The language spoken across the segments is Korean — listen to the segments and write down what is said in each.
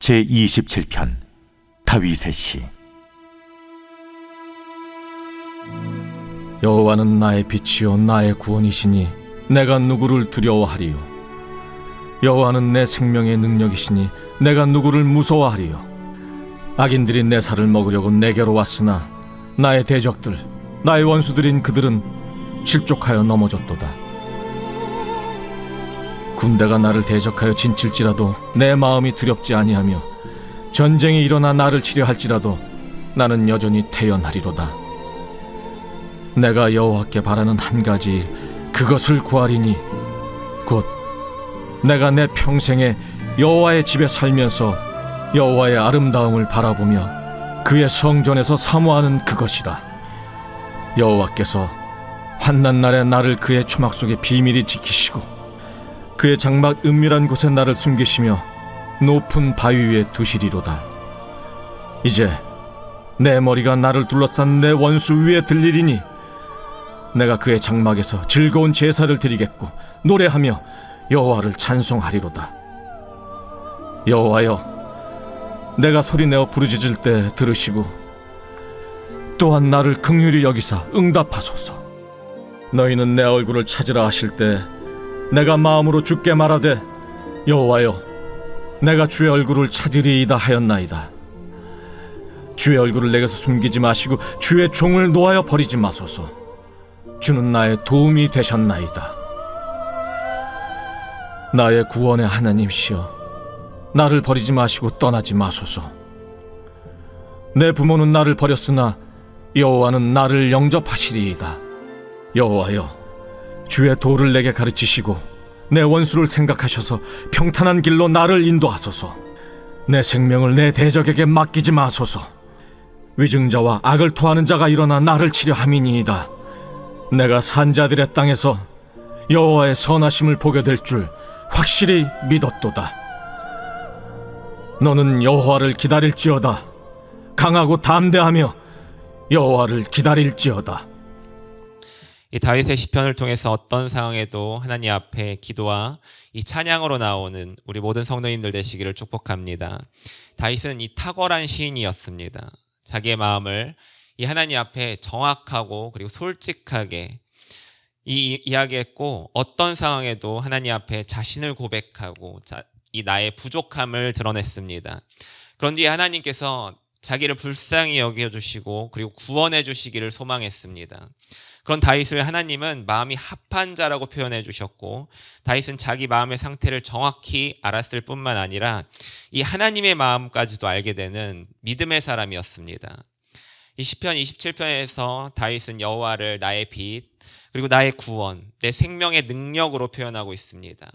제27편 다윗의 시. 여호와는 나의 빛이요 나의 구원이시니 내가 누구를 두려워하리요. 여호와는 내 생명의 능력이시니 내가 누구를 무서워하리요. 악인들이 내 살을 먹으려고 내게로 왔으나 나의 대적들 나의 원수들인 그들은 실족하여 넘어졌도다. 군대가 나를 대적하여 진칠지라도 내 마음이 두렵지 아니하며 전쟁이 일어나 나를 치려 할지라도 나는 여전히 태연하리로다. 내가 여호와께 바라는 한 가지 일, 그것을 구하리니 곧 내가 내 평생에 여호와의 집에 살면서 여호와의 아름다움을 바라보며 그의 성전에서 사모하는 그것이라. 여호와께서 환난 날에 나를 그의 초막 속에 비밀히 지키시고 그의 장막 은밀한 곳에 나를 숨기시며 높은 바위 위에 두시리로다. 이제 내 머리가 나를 둘러싼 내 원수 위에 들리리니 내가 그의 장막에서 즐거운 제사를 드리겠고 노래하며 여호와를 찬송하리로다. 여호와여, 내가 소리내어 부르짖을 때 들으시고 또한 나를 긍휼히 여기사 응답하소서. 너희는 내 얼굴을 찾으라 하실 때 내가 마음으로 주께 말하되 여호와여, 내가 주의 얼굴을 찾으리이다 하였나이다. 주의 얼굴을 내게서 숨기지 마시고 주의 종을 놓아여 버리지 마소서. 주는 나의 도움이 되셨나이다. 나의 구원의 하나님시여, 나를 버리지 마시고 떠나지 마소서. 내 부모는 나를 버렸으나 여호와는 나를 영접하시리이다. 여호와여, 주의 도를 내게 가르치시고 내 원수를 생각하셔서 평탄한 길로 나를 인도하소서. 내 생명을 내 대적에게 맡기지 마소서. 위증자와 악을 토하는 자가 일어나 나를 치려 함이니이다. 내가 산자들의 땅에서 여호와의 선하심을 보게 될 줄 확실히 믿었도다. 너는 여호와를 기다릴지어다. 강하고 담대하며 여호와를 기다릴지어다. 이 다윗의 시편을 통해서 어떤 상황에도 하나님 앞에 기도와 이 찬양으로 나오는 우리 모든 성도님들 되시기를 축복합니다. 다윗은 이 탁월한 시인이었습니다. 자기의 마음을 이 하나님 앞에 정확하고 그리고 솔직하게 이야기했고, 어떤 상황에도 하나님 앞에 자신을 고백하고 이 나의 부족함을 드러냈습니다. 그런 뒤에 하나님께서 자기를 불쌍히 여겨주시고 그리고 구원해 주시기를 소망했습니다. 그런 다윗을 하나님은 마음이 합한 자라고 표현해 주셨고, 다윗은 자기 마음의 상태를 정확히 알았을 뿐만 아니라 이 하나님의 마음까지도 알게 되는 믿음의 사람이었습니다. 이 시편 27편에서 다윗은 여호와를 나의 빛 그리고 나의 구원, 내 생명의 능력으로 표현하고 있습니다.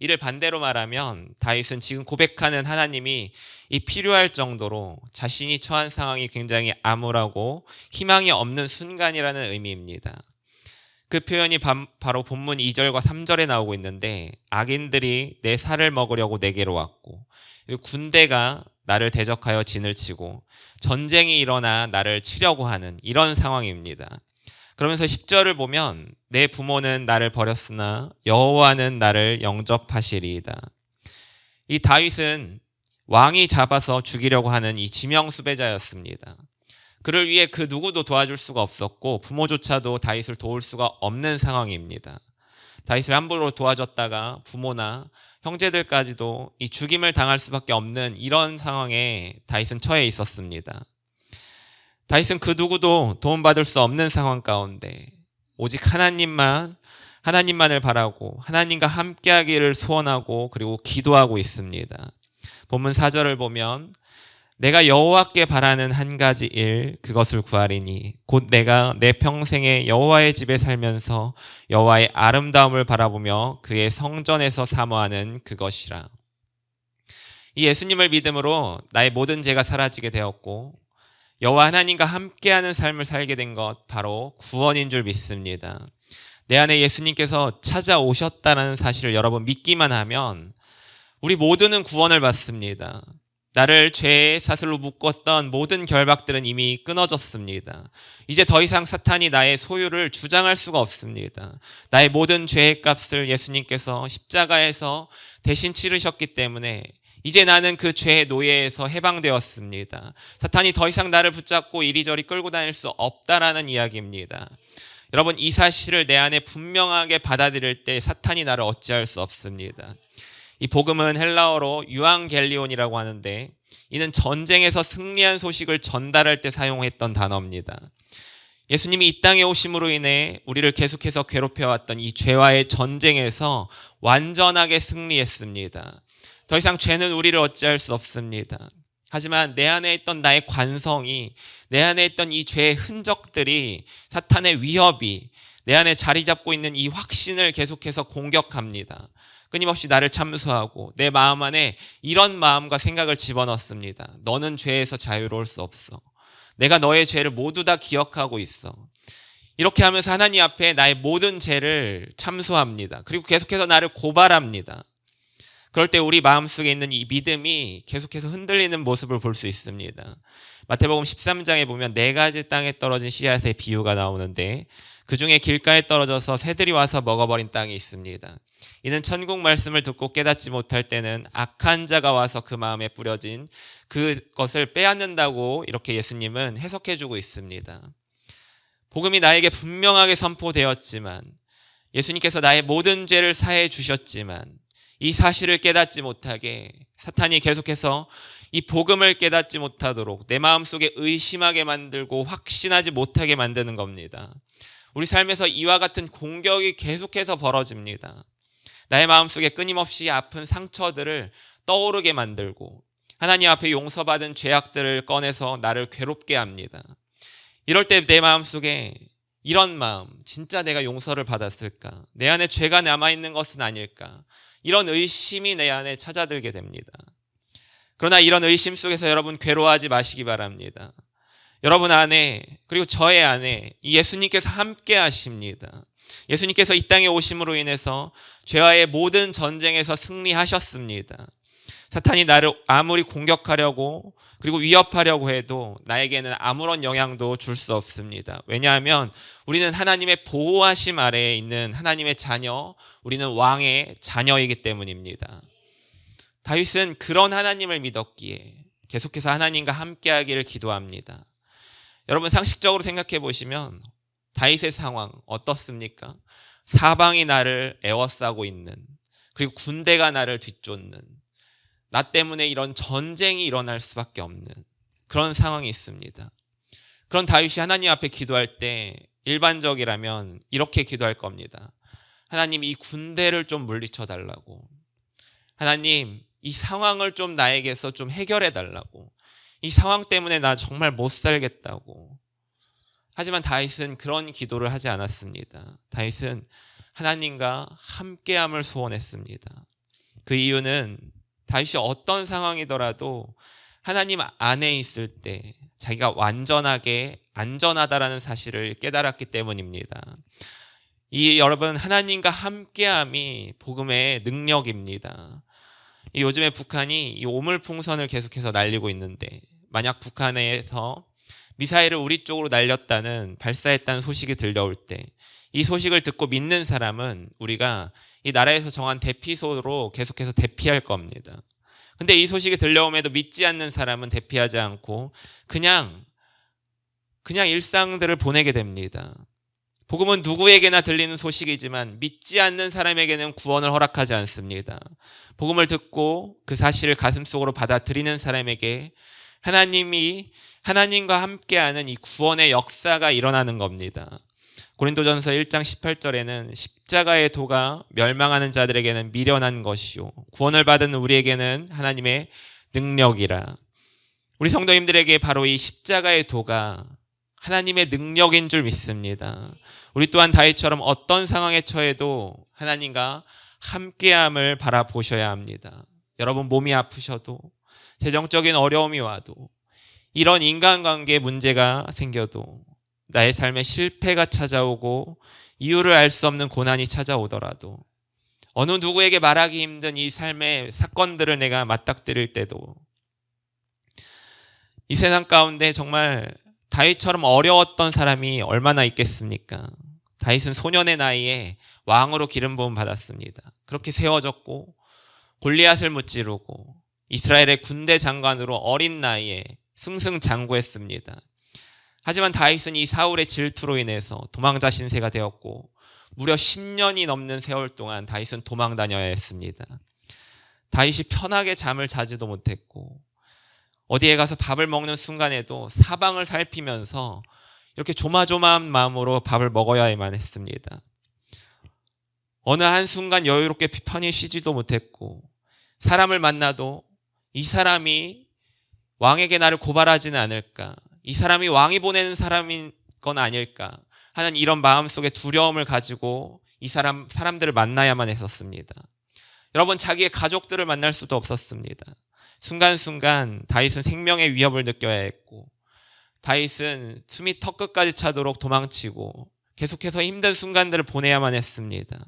이를 반대로 말하면 다윗은 지금 고백하는 하나님이 이 필요할 정도로 자신이 처한 상황이 굉장히 암울하고 희망이 없는 순간이라는 의미입니다. 그 표현이 바로 본문 2절과 3절에 나오고 있는데, 악인들이 내 살을 먹으려고 내게로 왔고 그리고 군대가 나를 대적하여 진을 치고 전쟁이 일어나 나를 치려고 하는 이런 상황입니다. 그러면서 10절을 보면 내 부모는 나를 버렸으나 여호와는 나를 영접하시리이다. 이 다윗은 왕이 잡아서 죽이려고 하는 이 지명수배자였습니다. 그를 위해 그 누구도 도와줄 수가 없었고 부모조차도 다윗을 도울 수가 없는 상황입니다. 다윗을 함부로 도와줬다가 부모나 형제들까지도 이 죽임을 당할 수밖에 없는 이런 상황에 다윗은 처해 있었습니다. 다윗은 그 누구도 도움받을 수 없는 상황 가운데 오직 하나님만을 바라고 하나님과 함께하기를 소원하고 그리고 기도하고 있습니다. 본문 4절을 보면 내가 여호와께 바라는 한 가지 일, 그것을 구하리니 곧 내가 내 평생에 여호와의 집에 살면서 여호와의 아름다움을 바라보며 그의 성전에서 사모하는 그것이라. 이 예수님을 믿음으로 나의 모든 죄가 사라지게 되었고 여호와 하나님과 함께하는 삶을 살게 된 것, 바로 구원인 줄 믿습니다. 내 안에 예수님께서 찾아오셨다는 사실을 여러분 믿기만 하면 우리 모두는 구원을 받습니다. 나를 죄의 사슬로 묶었던 모든 결박들은 이미 끊어졌습니다. 이제 더 이상 사탄이 나의 소유를 주장할 수가 없습니다. 나의 모든 죄의 값을 예수님께서 십자가에서 대신 치르셨기 때문에 이제 나는 그 죄의 노예에서 해방되었습니다. 사탄이 더 이상 나를 붙잡고 이리저리 끌고 다닐 수 없다라는 이야기입니다. 여러분, 이 사실을 내 안에 분명하게 받아들일 때 사탄이 나를 어찌할 수 없습니다. 이 복음은 헬라어로 유앙겔리온이라고 하는데, 이는 전쟁에서 승리한 소식을 전달할 때 사용했던 단어입니다. 예수님이 이 땅에 오심으로 인해 우리를 계속해서 괴롭혀왔던 이 죄와의 전쟁에서 완전하게 승리했습니다. 더 이상 죄는 우리를 어찌할 수 없습니다. 하지만 내 안에 있던 나의 관성이, 내 안에 있던 이 죄의 흔적들이, 사탄의 위협이 내 안에 자리 잡고 있는 이 확신을 계속해서 공격합니다. 끊임없이 나를 참수하고 내 마음 안에 이런 마음과 생각을 집어넣습니다. 너는 죄에서 자유로울 수 없어. 내가 너의 죄를 모두 다 기억하고 있어. 이렇게 하면서 하나님 앞에 나의 모든 죄를 참수합니다. 그리고 계속해서 나를 고발합니다. 그럴 때 우리 마음속에 있는 이 믿음이 계속해서 흔들리는 모습을 볼 수 있습니다. 마태복음 13장에 보면 4가지 땅에 떨어진 씨앗의 비유가 나오는데, 그 중에 길가에 떨어져서 새들이 와서 먹어버린 땅이 있습니다. 이는 천국 말씀을 듣고 깨닫지 못할 때는 악한 자가 와서 그 마음에 뿌려진 그것을 빼앗는다고 이렇게 예수님은 해석해주고 있습니다. 복음이 나에게 분명하게 선포되었지만, 예수님께서 나의 모든 죄를 사해 주셨지만, 이 사실을 깨닫지 못하게 사탄이 계속해서 이 복음을 깨닫지 못하도록 내 마음속에 의심하게 만들고 확신하지 못하게 만드는 겁니다. 우리 삶에서 이와 같은 공격이 계속해서 벌어집니다. 나의 마음속에 끊임없이 아픈 상처들을 떠오르게 만들고 하나님 앞에 용서받은 죄악들을 꺼내서 나를 괴롭게 합니다. 이럴 때 내 마음속에 이런 마음, 진짜 내가 용서를 받았을까? 내 안에 죄가 남아있는 것은 아닐까? 이런 의심이 내 안에 찾아들게 됩니다. 그러나 이런 의심 속에서 여러분 괴로워하지 마시기 바랍니다. 여러분 안에, 그리고 저의 안에 이 예수님께서 함께 하십니다. 예수님께서 이 땅에 오심으로 인해서 죄와의 모든 전쟁에서 승리하셨습니다. 사탄이 나를 아무리 공격하려고 그리고 위협하려고 해도 나에게는 아무런 영향도 줄 수 없습니다. 왜냐하면 우리는 하나님의 보호하심 아래에 있는 하나님의 자녀, 우리는 왕의 자녀이기 때문입니다. 다윗은 그런 하나님을 믿었기에 계속해서 하나님과 함께하기를 기도합니다. 여러분, 상식적으로 생각해 보시면 다윗의 상황 어떻습니까? 사방이 나를 에워싸고 있는, 그리고 군대가 나를 뒤쫓는, 나 때문에 이런 전쟁이 일어날 수밖에 없는 그런 상황이 있습니다. 그런 다윗이 하나님 앞에 기도할 때 일반적이라면 이렇게 기도할 겁니다. 하나님, 이 군대를 좀 물리쳐 달라고. 하나님, 이 상황을 좀 나에게서 좀 해결해 달라고. 이 상황 때문에 나 정말 못 살겠다고. 하지만 다윗은 그런 기도를 하지 않았습니다. 다윗은 하나님과 함께함을 소원했습니다. 그 이유는 다윗이 어떤 상황이더라도 하나님 안에 있을 때 자기가 완전하게 안전하다라는 사실을 깨달았기 때문입니다. 여러분, 하나님과 함께함이 복음의 능력입니다. 요즘에 북한이 이 오물풍선을 계속해서 날리고 있는데, 만약 북한에서 미사일을 우리 쪽으로 날렸다는, 발사했다는 소식이 들려올 때 이 소식을 듣고 믿는 사람은 우리가 이 나라에서 정한 대피소로 계속해서 대피할 겁니다. 근데 이 소식이 들려옴에도 믿지 않는 사람은 대피하지 않고 그냥 일상들을 보내게 됩니다. 복음은 누구에게나 들리는 소식이지만 믿지 않는 사람에게는 구원을 허락하지 않습니다. 복음을 듣고 그 사실을 가슴속으로 받아들이는 사람에게 하나님과 함께하는 이 구원의 역사가 일어나는 겁니다. 고린도전서 1장 18절에는 십자가의 도가 멸망하는 자들에게는 미련한 것이요 구원을 받은 우리에게는 하나님의 능력이라. 우리 성도님들에게 바로 이 십자가의 도가 하나님의 능력인 줄 믿습니다. 우리 또한 다윗처럼 어떤 상황에 처해도 하나님과 함께함을 바라보셔야 합니다. 여러분, 몸이 아프셔도, 재정적인 어려움이 와도, 이런 인간관계 문제가 생겨도, 나의 삶에 실패가 찾아오고 이유를 알 수 없는 고난이 찾아오더라도, 어느 누구에게 말하기 힘든 이 삶의 사건들을 내가 맞닥뜨릴 때도, 이 세상 가운데 정말 다윗처럼 어려웠던 사람이 얼마나 있겠습니까? 다윗은 소년의 나이에 왕으로 기름 부음 받았습니다. 그렇게 세워졌고 골리앗을 무찌르고 이스라엘의 군대 장관으로 어린 나이에 승승장구했습니다. 하지만 다윗은 이 사울의 질투로 인해서 도망자 신세가 되었고 무려 10년이 넘는 세월 동안 다윗은 도망 다녀야 했습니다. 다윗이 편하게 잠을 자지도 못했고 어디에 가서 밥을 먹는 순간에도 사방을 살피면서 이렇게 조마조마한 마음으로 밥을 먹어야만 했습니다. 어느 한순간 여유롭게 편히 쉬지도 못했고 사람을 만나도 이 사람이 왕에게 나를 고발하지는 않을까, 이 사람이 왕이 보내는 사람인 건 아닐까 하는 이런 마음속에 두려움을 가지고 이 사람들을 만나야만 했었습니다. 여러분, 자기의 가족들을 만날 수도 없었습니다. 순간순간 다윗은 생명의 위협을 느껴야 했고 다윗은 숨이 턱끝까지 차도록 도망치고 계속해서 힘든 순간들을 보내야만 했습니다.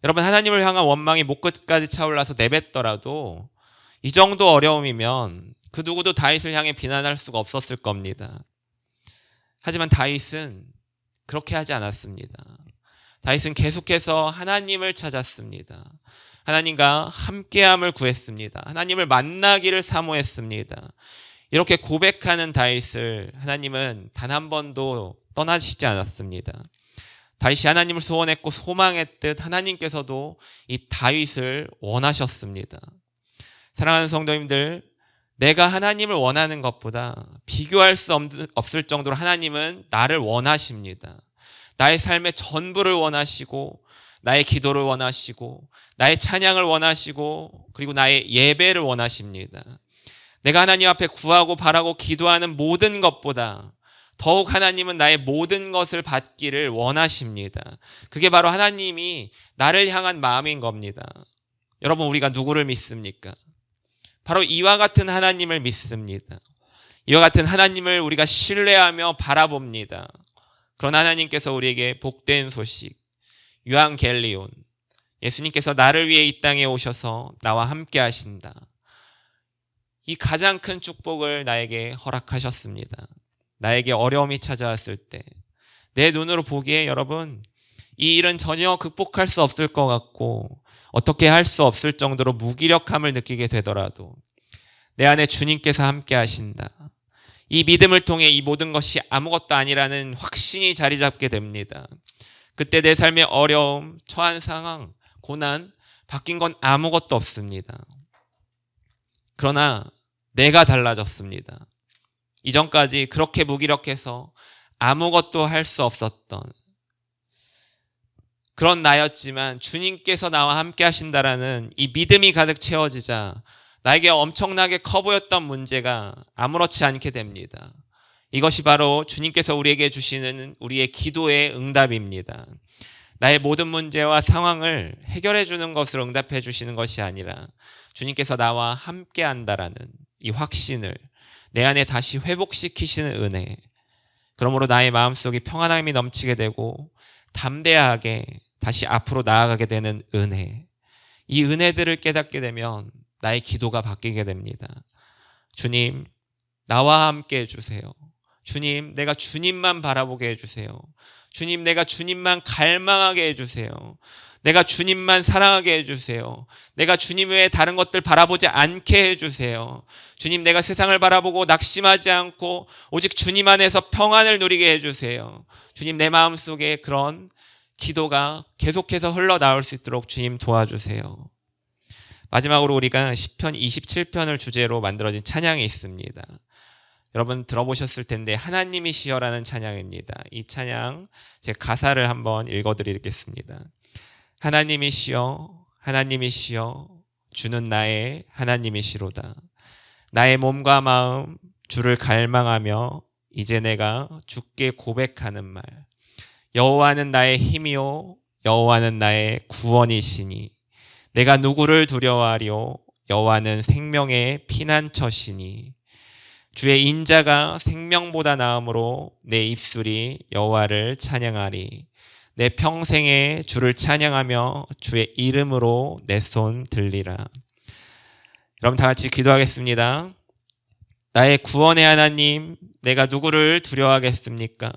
여러분, 하나님을 향한 원망이 목끝까지 차올라서 내뱉더라도 이 정도 어려움이면 그 누구도 다윗을 향해 비난할 수가 없었을 겁니다. 하지만 다윗은 그렇게 하지 않았습니다. 다윗은 계속해서 하나님을 찾았습니다. 하나님과 함께함을 구했습니다. 하나님을 만나기를 사모했습니다. 이렇게 고백하는 다윗을 하나님은 단 한 번도 떠나시지 않았습니다. 다윗이 하나님을 소원했고 소망했듯 하나님께서도 이 다윗을 원하셨습니다. 사랑하는 성도님들, 내가 하나님을 원하는 것보다 비교할 수 없을 정도로 하나님은 나를 원하십니다. 나의 삶의 전부를 원하시고 나의 기도를 원하시고 나의 찬양을 원하시고 그리고 나의 예배를 원하십니다. 내가 하나님 앞에 구하고 바라고 기도하는 모든 것보다 더욱 하나님은 나의 모든 것을 받기를 원하십니다. 그게 바로 하나님이 나를 향한 마음인 겁니다. 여러분, 우리가 누구를 믿습니까? 바로 이와 같은 하나님을 믿습니다. 이와 같은 하나님을 우리가 신뢰하며 바라봅니다. 그런 하나님께서 우리에게 복된 소식, 유앙겔리온, 예수님께서 나를 위해 이 땅에 오셔서 나와 함께 하신다. 이 가장 큰 축복을 나에게 허락하셨습니다. 나에게 어려움이 찾아왔을 때 내 눈으로 보기에 여러분, 이 일은 전혀 극복할 수 없을 것 같고 어떻게 할 수 없을 정도로 무기력함을 느끼게 되더라도 내 안에 주님께서 함께 하신다. 이 믿음을 통해 이 모든 것이 아무것도 아니라는 확신이 자리 잡게 됩니다. 그때 내 삶의 어려움, 처한 상황, 고난, 바뀐 건 아무것도 없습니다. 그러나 내가 달라졌습니다. 이전까지 그렇게 무기력해서 아무것도 할 수 없었던 그런 나였지만 주님께서 나와 함께 하신다라는 이 믿음이 가득 채워지자 나에게 엄청나게 커 보였던 문제가 아무렇지 않게 됩니다. 이것이 바로 주님께서 우리에게 주시는 우리의 기도의 응답입니다. 나의 모든 문제와 상황을 해결해 주는 것으로 응답해 주시는 것이 아니라 주님께서 나와 함께 한다라는 이 확신을 내 안에 다시 회복시키시는 은혜, 그러므로 나의 마음속에 평안함이 넘치게 되고 담대하게 다시 앞으로 나아가게 되는 은혜, 이 은혜들을 깨닫게 되면 나의 기도가 바뀌게 됩니다. 주님, 나와 함께 해주세요. 주님, 내가 주님만 바라보게 해주세요. 주님, 내가 주님만 갈망하게 해주세요. 내가 주님만 사랑하게 해주세요. 내가 주님 외에 다른 것들 바라보지 않게 해주세요. 주님, 내가 세상을 바라보고 낙심하지 않고 오직 주님 안에서 평안을 누리게 해주세요. 주님, 내 마음속에 그런 기도가 계속해서 흘러나올 수 있도록 주님 도와주세요. 마지막으로 우리가 시편 27편을 주제로 만들어진 찬양이 있습니다. 여러분 들어보셨을 텐데 하나님이시여라는 찬양입니다. 이 찬양 제 가사를 한번 읽어드리겠습니다. 하나님이시여, 하나님이시여, 주는 나의 하나님이시로다. 나의 몸과 마음 주를 갈망하며 이제 내가 주께 고백하는 말. 여호와는 나의 힘이요 여호와는 나의 구원이시니 내가 누구를 두려워하리요 여호와는 생명의 피난처시니 주의 인자가 생명보다 나음으로 내 입술이 여호와를 찬양하리. 내 평생에 주를 찬양하며 주의 이름으로 내 손 들리라. 여러분 다 같이 기도하겠습니다. 나의 구원의 하나님, 내가 누구를 두려워하겠습니까?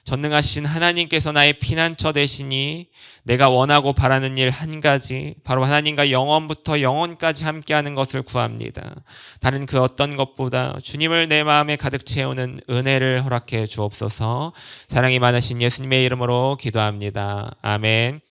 전능하신 하나님께서 나의 피난처 되시니 내가 원하고 바라는 일 한 가지, 바로 하나님과 영원부터 영원까지 함께하는 것을 구합니다. 다른 그 어떤 것보다 주님을 내 마음에 가득 채우는 은혜를 허락해 주옵소서. 사랑이 많으신 예수님의 이름으로 기도합니다. 아멘.